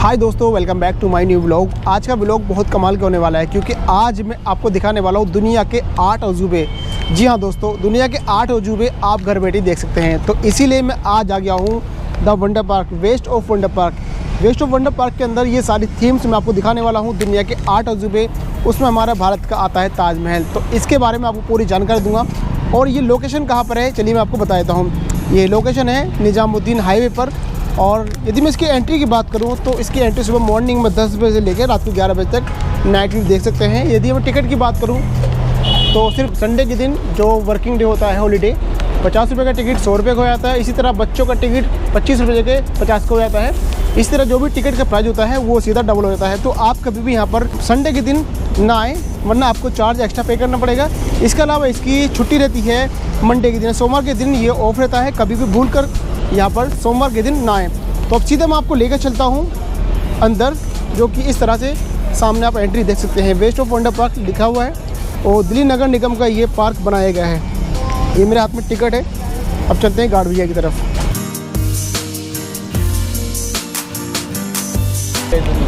हाय दोस्तों, welcome back to my new vlog. आज का व्लॉग बहुत कमाल का होने वाला है क्योंकि आज मैं आपको दिखाने वाला हूँ दुनिया के 8 अजूबे। जी हाँ दोस्तों, दुनिया के 8 अजूबे आप घर बैठे देख सकते हैं। तो इसीलिए मैं आज आ गया हूँ the wonder park, west of wonder park. West of wonder park के अंदर ये सारी थीम्स मैं आपको दिखाने वाला हूँ, दुनिया के 8 अजूबे। उसमें हमारा भारत का आता है ताजमहल। तो इसके बारे में आपको पूरी जानकारी दूँगा। और ये लोकेशन कहाँ पर है, चलिए मैं आपको बता देता हूँ। ये लोकेशन है निज़ामुद्दीन हाईवे पर। और यदि मैं इसकी एंट्री की बात करूं तो इसकी एंट्री सुबह मॉर्निंग में 10 बजे से लेकर रात को 11 बजे तक नाइट व्यू देख सकते हैं। यदि मैं टिकट की बात करूं तो सिर्फ संडे के दिन जो वर्किंग डे होता है, हॉलीडे, 50 रुपये का टिकट 100 रुपये का हो जाता है। इसी तरह बच्चों का टिकट 25 रुपये के 50 का हो जाता है। इस तरह जो भी टिकट का प्राइस होता है वो सीधा डबल हो जाता है। तो आप कभी भी यहाँ पर संडे के दिन ना आए, वरना आपको चार्ज एक्स्ट्रा पे करना पड़ेगा। इसके अलावा इसकी छुट्टी रहती है मंडे के दिन, सोमवार के दिन ये ऑफ रहता है। कभी भी भूल कर यहाँ पर सोमवार के दिन ना आए। तो अब सीधा मैं आपको लेकर चलता हूँ अंदर, जो कि इस तरह से सामने आप एंट्री देख सकते हैं। वेस्ट ऑफ वंडर पार्क लिखा हुआ है और दिल्ली नगर निगम का ये पार्क बनाया गया है। ये मेरे हाथ में टिकट है। अब चलते हैं गार्ड भैया की तरफ।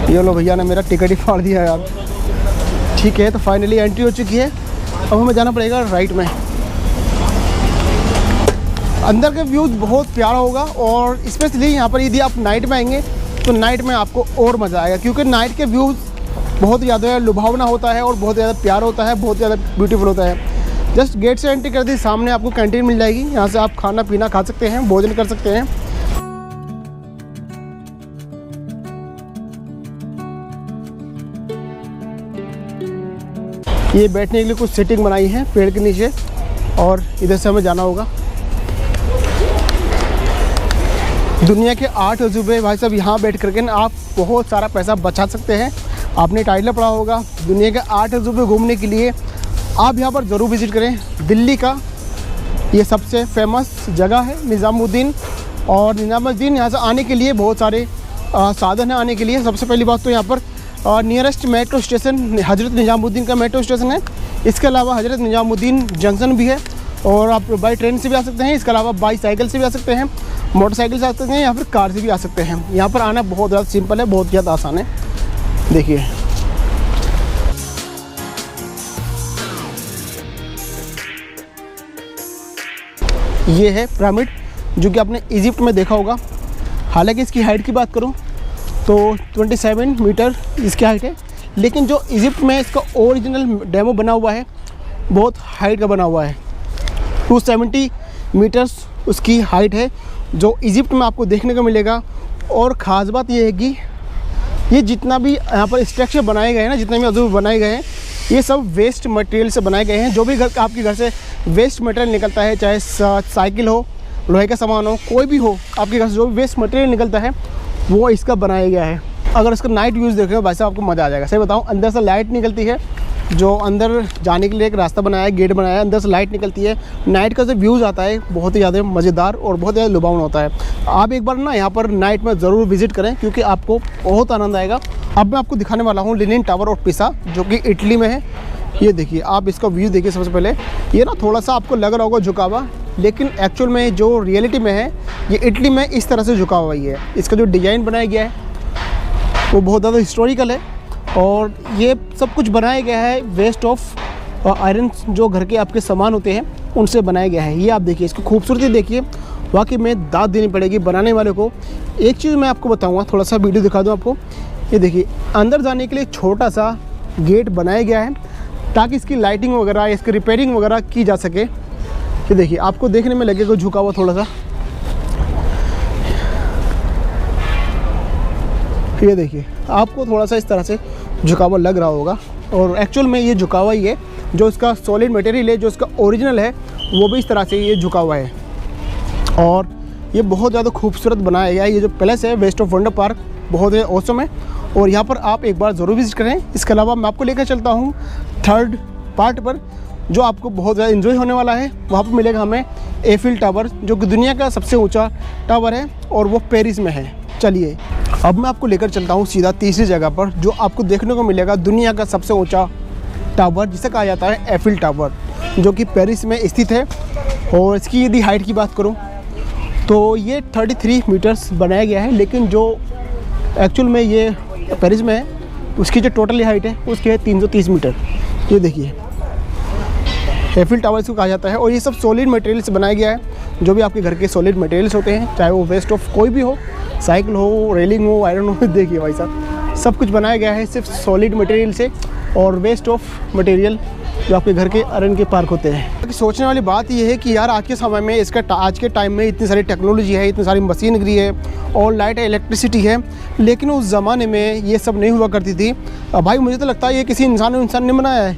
ये लो, भैया ने मेरा टिकट ही फाड़ दिया यार। ठीक है, तो फाइनली एंट्री हो चुकी है। अब हमें जाना पड़ेगा राइट में। अंदर का व्यू बहुत प्यारा होगा और स्पेशली यहाँ पर यदि आप नाइट में आएंगे तो नाइट में आपको और मज़ा आएगा, क्योंकि नाइट के व्यूज़ बहुत ज़्यादा लुभावना होता है और बहुत ज़्यादा प्यारा होता है, बहुत ज़्यादा ब्यूटीफुल होता है। जस्ट गेट से एंट्री कर दी, सामने आपको कैंटीन मिल जाएगी। यहाँ से आप खाना पीना खा सकते हैं, भोजन कर सकते हैं। ये बैठने के लिए कुछ सीटिंग बनाई है पेड़ के नीचे और इधर से हमें जाना होगा। दुनिया के 8 अजूबे भाई साहब, यहाँ बैठ करके ना आप बहुत सारा पैसा बचा सकते हैं। आपने टाइटल पढ़ा होगा, दुनिया के 8 अजूबे घूमने के लिए आप यहाँ पर ज़रूर विज़िट करें। दिल्ली का ये सबसे फेमस जगह है निज़ामुद्दीन। और निज़ामुद्दीन यहाँ से आने के लिए बहुत सारे साधन हैं आने के लिए। सबसे पहली बात तो यहाँ पर nearest metro station Hazrat Nizamuddin का मेट्रो स्टेशन है। इसके अलावा हज़रत निज़ामुद्दीन जंक्शन भी है और आप बाई ट्रेन से भी आ सकते हैं। इसके अलावा बाई साइकिल से भी आ सकते हैं, मोटरसाइकिल से आ सकते हैं या फिर कार से भी आ सकते हैं। यहाँ पर आना बहुत ज़्यादा सिंपल है, बहुत ज़्यादा आसान है। देखिए, ये है पिरामिड जो कि आपने इजिप्ट में देखा होगा। हालांकि इसकी हाइट की बात करूँ तो 27 मीटर इसकी हाइट है, लेकिन जो इजिप्ट में इसका ओरिजिनल डेमो बना हुआ है बहुत हाइट का बना हुआ है। 270 मीटर्स उसकी हाइट है जो इजिप्ट में आपको देखने को मिलेगा। और ख़ास बात यह है कि ये जितना भी यहाँ पर स्ट्रक्चर बनाए गए हैं ना, जितने भी अजूबे बनाए गए हैं, ये सब वेस्ट मटेरियल से बनाए गए हैं। जो भी आपके घर से वेस्ट मटेरियल निकलता है, चाहे साइकिल हो, लोहे का सामान हो, कोई भी हो, आपके घर से जो भी वेस्ट मटेरियल निकलता है वो इसका बनाया गया है। अगर इसका नाइट व्यूज़ देखें भाई साहब, आपको मज़ा आ जाएगा। सही बताऊँ, अंदर से लाइट निकलती है, जो अंदर जाने के लिए एक रास्ता बनाया है, गेट बनाया है, अंदर से लाइट निकलती है। नाइट का जो व्यूज़ आता है बहुत ही ज़्यादा मज़ेदार और बहुत ज़्यादा लुभावना होता है। आप एक बार ना यहाँ पर नाइट में ज़रूर विज़िट करें, क्योंकि आपको बहुत आनंद आएगा। अब मैं आपको दिखाने वाला हूँ लीनियन टावर ऑफ पिसा, जो कि इटली में है। ये देखिए, आप इसका व्यू देखिए। सबसे पहले ये ना थोड़ा सा आपको लग रहा होगा झुका हुआ, लेकिन एक्चुअल में जो रियलिटी में है ये इटली में इस तरह से झुका हुआ ही है। इसका जो डिज़ाइन बनाया गया है वो बहुत ज़्यादा हिस्टोरिकल है और ये सब कुछ बनाया गया है वेस्ट ऑफ आयरन, जो घर के आपके सामान होते हैं उनसे बनाया गया है। ये आप देखिए, इसकी खूबसूरती देखिए, वाकई में दाद देनी पड़ेगी बनाने वाले को। एक चीज़ मैं आपको बताऊंगा, थोड़ा सा वीडियो दिखा दूं आपको। ये देखिए, अंदर जाने के लिए छोटा सा गेट बनाया गया है ताकि इसकी लाइटिंग वगैरह, इसकी रिपेयरिंग वगैरह की जा सके। ये देखिए, आपको देखने में लगेगा झुका हुआ थोड़ा सा। ये देखिए, आपको थोड़ा सा इस तरह से झुका हुआ लग रहा होगा और एक्चुअल में ये झुका हुआ ही है। जो इसका सॉलिड मटेरियल है, जो इसका ओरिजिनल है, वो भी इस तरह से ये झुका हुआ है। और ये बहुत ज़्यादा खूबसूरत बनाया गया है। ये जो पैलेस है वेस्ट ऑफ वंडर पार्क, बहुत ही ऑसम है और यहाँ पर आप एक बार ज़रूर विजिट करें। इसके अलावा मैं आपको लेकर चलता हूँ 3rd पार्ट पर, जो आपको बहुत ज़्यादा इन्जॉय होने वाला है। वहाँ पर मिलेगा हमें एफिल टावर, जो कि दुनिया का सबसे ऊँचा टावर है और वो पेरिस में है। चलिए, अब मैं आपको लेकर चलता हूँ सीधा तीसरी जगह पर, जो आपको देखने को मिलेगा दुनिया का सबसे ऊंचा टावर, जिसे कहा जाता है एफिल टावर, जो कि पेरिस में स्थित है। और इसकी यदि हाइट की बात करूँ तो ये 33 मीटर्स बनाया गया है, लेकिन जो एक्चुअल में ये पेरिस में है, उसकी जो टोटली हाइट है उसकी है 330 मीटर। ये देखिए एफिल टावर इसको कहा जाता है। और ये सब सॉलिड मटेरियल से बनाया गया है, जो भी आपके घर के सॉलिड मटेरियल्स होते हैं, चाहे वो वेस्ट ऑफ कोई भी हो, साइकिल हो, रेलिंग हो, आयरन हो, देखिए भाई साहब सब कुछ बनाया गया है सिर्फ सॉलिड मटेरियल से और वेस्ट ऑफ मटेरियल जो आपके घर के आयरन के पार्क होते हैं। सोचने वाली बात ये है कि यार आज के समय में आज के टाइम में इतनी सारी टेक्नोलॉजी है, इतनी सारी मशीनरी है और लाइट है, इलेक्ट्रिसिटी है, लेकिन उस ज़माने में ये सब नहीं हुआ करती थी। भाई मुझे तो लगता है ये किसी इंसान ने बनाया है,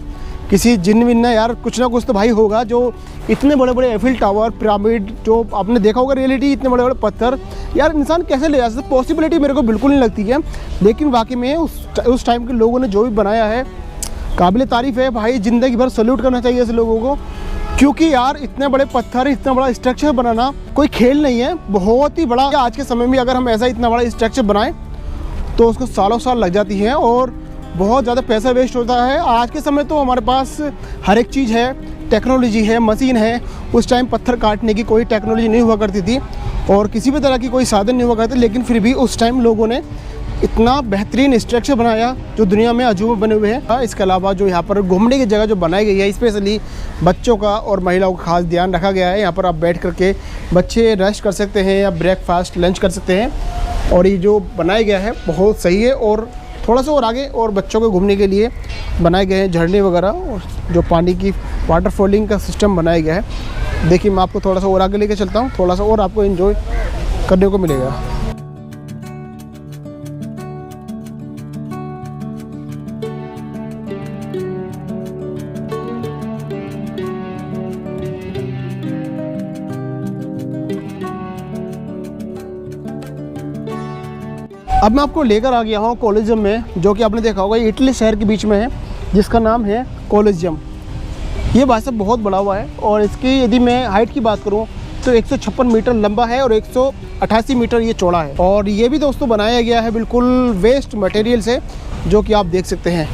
किसी जिन विन ने यार कुछ ना कुछ तो भाई होगा, जो इतने बड़े बड़े एफिल टावर, पिरामिड जो आपने देखा होगा रियलिटी, इतने बड़े बड़े पत्थर यार इंसान कैसे ले जा सकता, पॉसिबिलिटी मेरे को बिल्कुल नहीं लगती है। लेकिन वाकई में उस टाइम के लोगों ने जो भी बनाया है काबिल तारीफ़ है भाई, ज़िंदगी भर सल्यूट करना चाहिए ऐसे लोगों को, क्योंकि यार इतने बड़े पत्थर, इतना बड़ा स्ट्रक्चर बनाना कोई खेल नहीं है, बहुत ही बड़ा। आज के समय में अगर हम ऐसा इतना बड़ा स्ट्रक्चर बनाएं तो उसको सालों साल लग जाती है और बहुत ज़्यादा पैसा वेस्ट होता है। आज के समय तो हमारे पास हर एक चीज़ है, टेक्नोलॉजी है, मशीन है। उस टाइम पत्थर काटने की कोई टेक्नोलॉजी नहीं हुआ करती थी और किसी भी तरह की कोई साधन नहीं हुआ करते, लेकिन फिर भी उस टाइम लोगों ने इतना बेहतरीन स्ट्रक्चर बनाया जो दुनिया में अजूबे बने हुए हैं। इसके अलावा जो यहाँ पर घूमने की जगह जो बनाई गई है, स्पेशली बच्चों का और महिलाओं का खास ध्यान रखा गया है। यहाँ पर आप बैठ करके बच्चे रेस्ट कर सकते हैं या ब्रेकफास्ट लंच कर सकते हैं और ये जो बनाया गया है बहुत सही है। और थोड़ा सा और आगे और बच्चों को घूमने के लिए बनाए गए हैं झरने वगैरह और जो पानी की वाटरफॉलिंग का सिस्टम बनाया गया है। देखिए मैं आपको थोड़ा सा और आगे लेके चलता हूँ, थोड़ा सा और आपको एंजॉय करने को मिलेगा। अब मैं आपको लेकर आ गया हूँ कॉलेजियम में, जो कि आपने देखा होगा ये इटली शहर के बीच में है, जिसका नाम है कॉलेजियम। ये भाई साहब बहुत बड़ा हुआ है और इसकी यदि मैं हाइट की बात करूँ तो 156 मीटर लंबा है और 188 मीटर ये चौड़ा है। और ये भी दोस्तों बनाया गया है बिल्कुल वेस्ट मटेरियल से, जो कि आप देख सकते हैं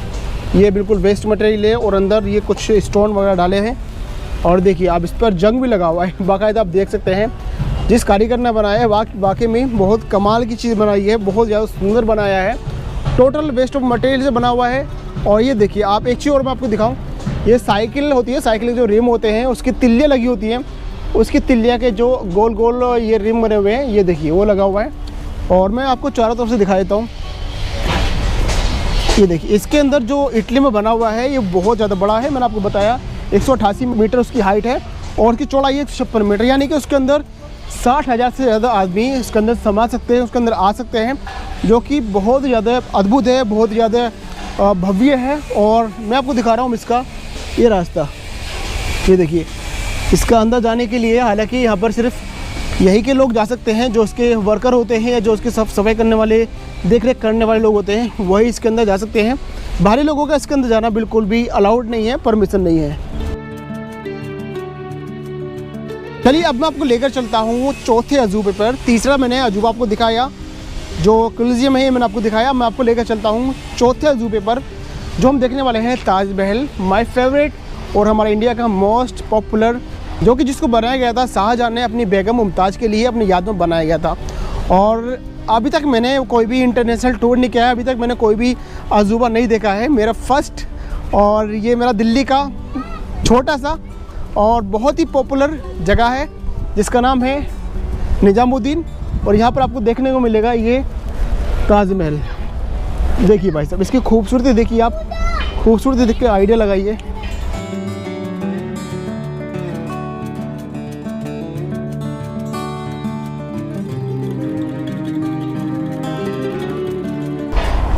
ये बिल्कुल वेस्ट मटेरियल है और अंदर ये कुछ स्टोन वगैरह डाले हैं। और देखिए आप इस पर जंग भी लगा हुआ है बाकायदा, आप देख सकते हैं। जिस कारीगर ने बनाया है वाकई में बहुत कमाल की चीज़ बनाई है, बहुत ज़्यादा सुंदर बनाया है, टोटल वेस्ट ऑफ मटेरियल से बना हुआ है। और ये देखिए आप एक चीज़ और मैं आपको दिखाऊं, ये साइकिल होती है, साइकिल के जो रिम होते हैं उसकी तिल्लियाँ लगी होती हैं, उसकी तिल्लियाँ के जो गोल गोल ये रिम बने हुए हैं, ये देखिए वो लगा हुआ है। और मैं आपको चारों तरफ से दिखा देता हूँ, ये देखिए इसके अंदर जो इटली में बना हुआ है ये बहुत ज़्यादा बड़ा है। मैंने आपको बताया 188 मीटर उसकी हाइट है और उसकी चौड़ाई है 156 मीटर, यानी कि उसके अंदर 60,000 से ज़्यादा आदमी उसके अंदर समा सकते हैं, उसके अंदर आ सकते हैं, जो कि बहुत ज़्यादा अद्भुत है, बहुत ज़्यादा भव्य है। और मैं आपको दिखा रहा हूँ इसका ये रास्ता, ये देखिए इसका अंदर जाने के लिए, हालांकि यहाँ पर सिर्फ यही के लोग जा सकते हैं जो उसके वर्कर होते हैं या जो उसके सफाई करने वाले, देख रेख करने वाले लोग होते हैं, वही इसके अंदर जा सकते हैं। बाहरी लोगों का इसके अंदर जाना बिल्कुल भी अलाउड नहीं है, परमिशन नहीं है। चलिए अब मैं आपको लेकर चलता हूँ चौथे अजूबे पर। तीसरा मैंने अजूबा आपको दिखाया जो कॉलेजियम है, मैंने आपको दिखाया। मैं आपको लेकर चलता हूँ चौथे अजूबे पर, जो हम देखने वाले हैं ताजमहल, माय फेवरेट और हमारे इंडिया का मोस्ट पॉपुलर, जो कि जिसको बनाया गया था शाहजहां ने अपनी बेगम मुमताज़ के लिए अपनी याद में बनाया गया था। और अभी तक मैंने कोई भी इंटरनेशनल टूर नहीं किया है, अभी तक मैंने कोई भी अजूबा नहीं देखा है, मेरा फर्स्ट। और ये मेरा दिल्ली का छोटा सा और बहुत ही पॉपुलर जगह है जिसका नाम है निज़ामुद्दीन। और यहाँ पर आपको देखने को मिलेगा ये ताजमहल। देखिए भाई साहब इसकी खूबसूरती देखिए, आप खूबसूरती देख के आइडिया लगाइए।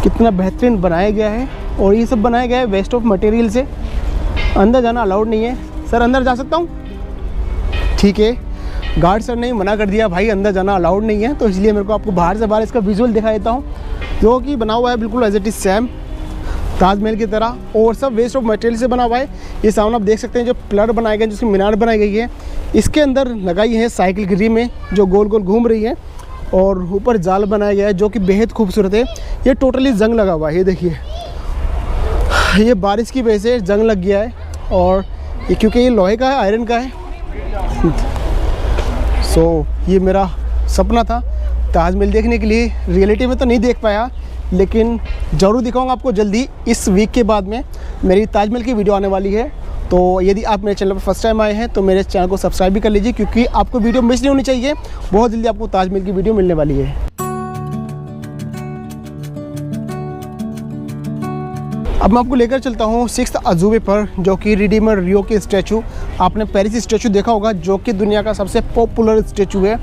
कितना बेहतरीन बनाया गया है। और ये सब बनाया गया है वेस्ट ऑफ मटेरियल से। अंदर जाना अलाउड नहीं है। सर अंदर जा सकता हूँ? ठीक है, गार्ड सर ने मना कर दिया भाई अंदर जाना अलाउड नहीं है, तो इसलिए मेरे को आपको बाहर से बाहर इसका विजुअल दिखा देता हूँ, जो कि बना हुआ है बिल्कुल as it is same Taj Mahal की तरह और सब वेस्ट ऑफ मटेरियल से बना हुआ है। ये सामने आप देख सकते हैं जो पिलर बनाए गए, जिसकी मीनार बनाई गई है, इसके अंदर लगाई है साइकिल की रिम में जो गोल गोल घूम रही है और ऊपर जाल बनाया गया है जो कि बेहद खूबसूरत है। ये टोटली जंग लगा हुआ है, ये देखिए ये बारिश की वजह से जंग लग गया है और ये क्योंकि ये लोहे का है, आयरन का है। सो ये मेरा सपना था ताजमहल देखने के लिए। रियलिटी में तो नहीं देख पाया, लेकिन ज़रूर दिखाऊंगा आपको जल्दी। इस वीक के बाद में मेरी ताजमहल की वीडियो आने वाली है। तो यदि आप मेरे चैनल पर फर्स्ट टाइम आए हैं तो मेरे चैनल को सब्सक्राइब भी कर लीजिए, क्योंकि आपको वीडियो मिस नहीं होनी चाहिए। बहुत जल्दी आपको ताजमहल की वीडियो मिलने वाली है। अब मैं आपको लेकर चलता हूँ 6th अजूबे पर, जो कि रिडीमर रियो के स्टैचू। आपने पेरिस स्टैचू देखा होगा, जो कि दुनिया का सबसे पॉपुलर स्टैचू है।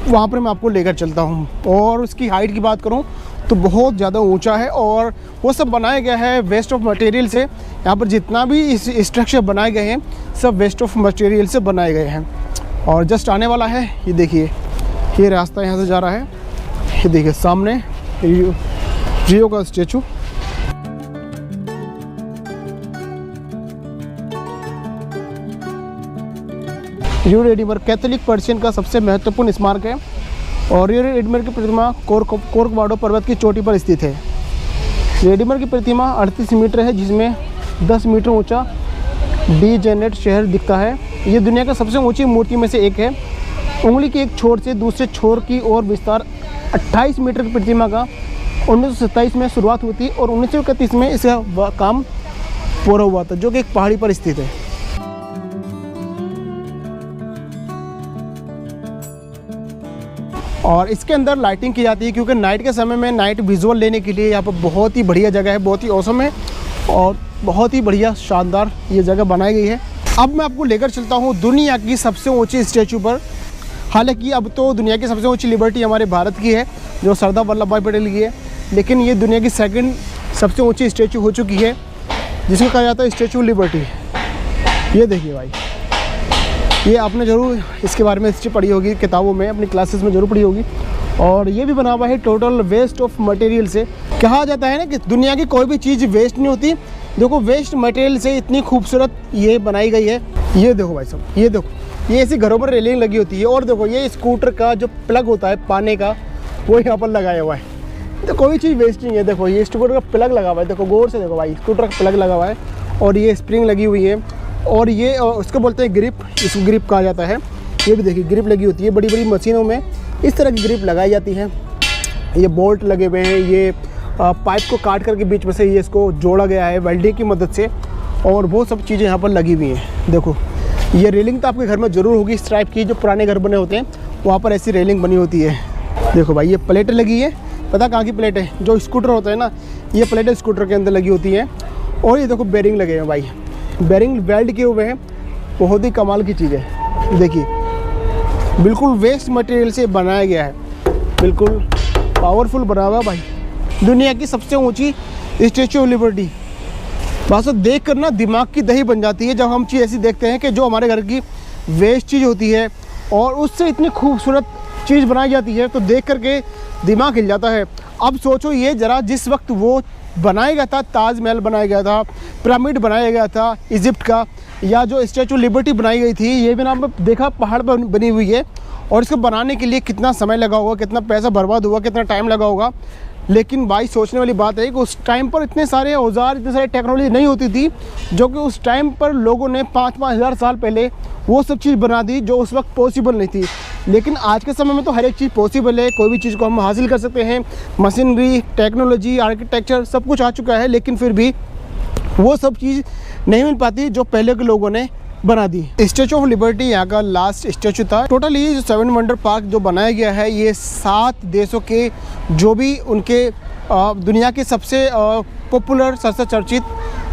वहाँ पर मैं आपको लेकर चलता हूँ। और उसकी हाइट की बात करूँ तो बहुत ज़्यादा ऊंचा है, और वो सब बनाया गया है वेस्ट ऑफ मटेरियल से। यहाँ पर जितना भी इस स्ट्रक्चर बनाए गए हैं सब वेस्ट ऑफ मटेरियल से बनाए गए हैं। और जस्ट आने वाला है, ये देखिए, ये रास्ता यहाँ से जा रहा है। ये देखिए सामने रियो का स्टैचू। रियो रिडीमर कैथोलिक पर्शियन का सबसे महत्वपूर्ण स्मारक है, और रियो रिडीमर की प्रतिमा कोर्कोवाडो पर्वत की चोटी पर स्थित है। रिडीमर की प्रतिमा 38 मीटर है, जिसमें 10 मीटर ऊंचा डी जेनेट शहर दिखता है। ये दुनिया का सबसे ऊंची मूर्ति में से एक है। उंगली के एक छोर से दूसरे छोर की ओर विस्तार 28 मीटर की प्रतिमा का 1927 में शुरुआत हुई थी, और 1931 में इसका काम पूरा हुआ था, जो कि एक पहाड़ी पर स्थित है। और इसके अंदर लाइटिंग की जाती है, क्योंकि नाइट के समय में नाइट विजुअल लेने के लिए यहाँ पर बहुत ही बढ़िया जगह है, बहुत ही औसम है, और बहुत ही बढ़िया शानदार ये जगह बनाई गई है। अब मैं आपको लेकर चलता हूँ दुनिया की सबसे ऊंची स्टैचू पर। हालांकि अब तो दुनिया की सबसे ऊंची लिबर्टी हमारे भारत की है, जो सरदार वल्लभ भाई पटेल की है, लेकिन ये दुनिया की सेकंड सबसे ऊंची स्टैचू हो चुकी है, जिसको कहा जाता है स्टैचू लिबर्टी। ये देखिए भाई, ये आपने ज़रूर इसके बारे में हिस्ट्री पढ़ी होगी किताबों में, अपनी क्लासेस में ज़रूर पढ़ी होगी। और ये भी बना हुआ है टोटल वेस्ट ऑफ मटेरियल से। कहा जाता है ना कि दुनिया की कोई भी चीज़ वेस्ट नहीं होती। देखो वेस्ट मटेरियल से इतनी खूबसूरत ये बनाई गई है। ये देखो भाई साहब, ये देखो, ये ऐसी घरों पर रेलिंग लगी होती है। और देखो ये स्कूटर का जो प्लग होता है पानी का, वो यहाँ पर लगाया हुआ है। तो कोई चीज़ वेस्ट नहीं है। देखो ये स्कूटर का प्लग लगा हुआ है, देखो गौर से देखो भाई, स्कूटर का प्लग लगा हुआ है, और ये स्प्रिंग लगी हुई है, और ये उसको बोलते हैं ग्रिप, इसको ग्रिप कहा जाता है। ये भी देखिए ग्रिप लगी होती है। बड़ी बड़ी मशीनों में इस तरह की ग्रिप लगाई जाती है। ये बोल्ट लगे हुए हैं, ये पाइप को काट करके बीच में से ये इसको जोड़ा गया है वेल्डिंग की मदद से, और वो सब चीज़ें यहाँ पर लगी हुई हैं। देखो ये रेलिंग तो आपके घर में ज़रूर होगी इस टाइप की, जो पुराने घर बने होते हैं वहाँ पर ऐसी रेलिंग बनी होती है। देखो भाई ये प्लेटें लगी है, पता कहाँ की प्लेट है? जो स्कूटर होता है ना, ये प्लेटें स्कूटर के अंदर लगी होती हैं। और ये देखो बेरिंग लगे हैं भाई, बेरिंग वेल्ड किए हुए हैं। बहुत ही कमाल की चीज़ है। देखिए बिल्कुल वेस्ट मटेरियल से बनाया गया है, बिल्कुल पावरफुल बना हुआ भाई। दुनिया की सबसे ऊंची स्टैचू ऑफ लिबर्टी। बस देख कर ना दिमाग की दही बन जाती है जब हम चीज़ ऐसी देखते हैं कि जो हमारे घर की वेस्ट चीज़ होती है और उससे इतनी खूबसूरत चीज़ बनाई जाती है, तो देख करके दिमाग हिल जाता है। अब सोचो ये ज़रा, जिस वक्त वो बनाया गया था, ताजमहल बनाया गया था, पिरामिड बनाया गया था इजिप्ट का, या जो स्टैचू लिबर्टी बनाई गई थी, ये भी ना देखा पहाड़ पर बनी हुई है, और इसको बनाने के लिए कितना समय लगा होगा, कितना पैसा बर्बाद हुआ, कितना टाइम लगा होगा। लेकिन भाई सोचने वाली बात है कि उस टाइम पर इतने सारे औजार, इतनी सारी टेक्नोलॉजी नहीं होती थी, जो कि उस टाइम पर लोगों ने 5-5 हज़ार साल पहले वो सब चीज़ बना दी जो उस वक्त पॉसिबल नहीं थी। लेकिन आज के समय में तो हर एक चीज़ पॉसिबल है, कोई भी चीज़ को हम हासिल कर सकते हैं। मशीनरी, टेक्नोलॉजी, आर्किटेक्चर सब कुछ आ चुका है, लेकिन फिर भी वो सब चीज़ नहीं मिल पाती जो पहले के लोगों ने बना दी। स्टैचू ऑफ लिबर्टी यहाँ का लास्ट स्टैचू था। टोटली जो 7 वंडर पार्क जो बनाया गया है, ये 7 देशों के जो भी उनके दुनिया के सबसे पॉपुलर, सबसे चर्चित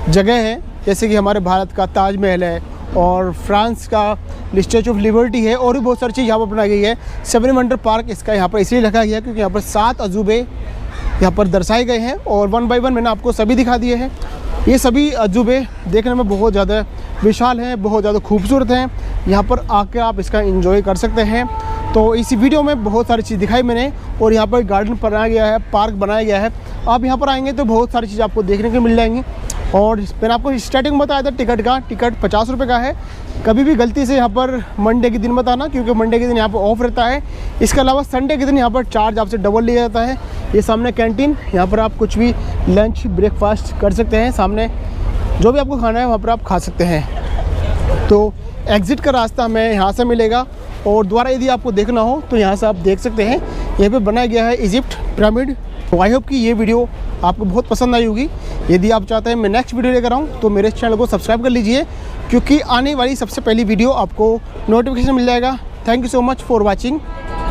जगह है, जैसे कि हमारे भारत का ताजमहल है, और फ्रांस का स्टैचू ऑफ लिबर्टी है, और भी बहुत सारी चीज़ यहाँ पर बनाई गई है। 7 वंडर पार्क इसका यहाँ पर इसलिए रखा गया क्योंकि यहाँ पर 7 अजूबे यहाँ पर दर्शाए गए हैं, और 1 बाय 1 मैंने आपको सभी दिखा दिए हैं। ये सभी अजूबे देखने में बहुत ज़्यादा विशाल हैं, बहुत ज़्यादा खूबसूरत हैं। यहाँ पर आके आप इसका एंजॉय कर सकते हैं। तो इस वीडियो में बहुत सारी चीज़ दिखाई मैंने, और यहाँ पर गार्डन बनाया गया है, पार्क बनाया गया है। आप यहाँ पर आएंगे तो बहुत सारी चीज़ आपको देखने को मिल जाएंगी। और मैंने आपको स्टार्टिंग में बताया था टिकट 50 रुपये का है। कभी भी गलती से यहाँ पर मंडे के दिन मत आना, क्योंकि मंडे के दिन यहाँ पर ऑफ रहता है। इसके अलावा संडे के दिन यहाँ पर चार्ज आपसे डबल लिया जाता है। ये सामने कैंटीन, यहाँ पर आप कुछ भी लंच ब्रेकफास्ट कर सकते हैं। सामने जो भी आपको खाना है वहाँ पर आप खा सकते हैं। तो एग्ज़िट का रास्ता हमें यहाँ से मिलेगा, और दोबारा यदि आपको देखना हो तो यहाँ से आप देख सकते हैं यहाँ पे बनाया गया है इजिप्ट पिरामिड। तो आई होप कि ये वीडियो आपको बहुत पसंद आई होगी। यदि आप चाहते हैं मैं नेक्स्ट वीडियो लेकर आऊँ तो मेरे चैनल को सब्सक्राइब कर लीजिए, क्योंकि आने वाली सबसे पहली वीडियो आपको नोटिफिकेशन मिल जाएगा। Thank you so much for watching.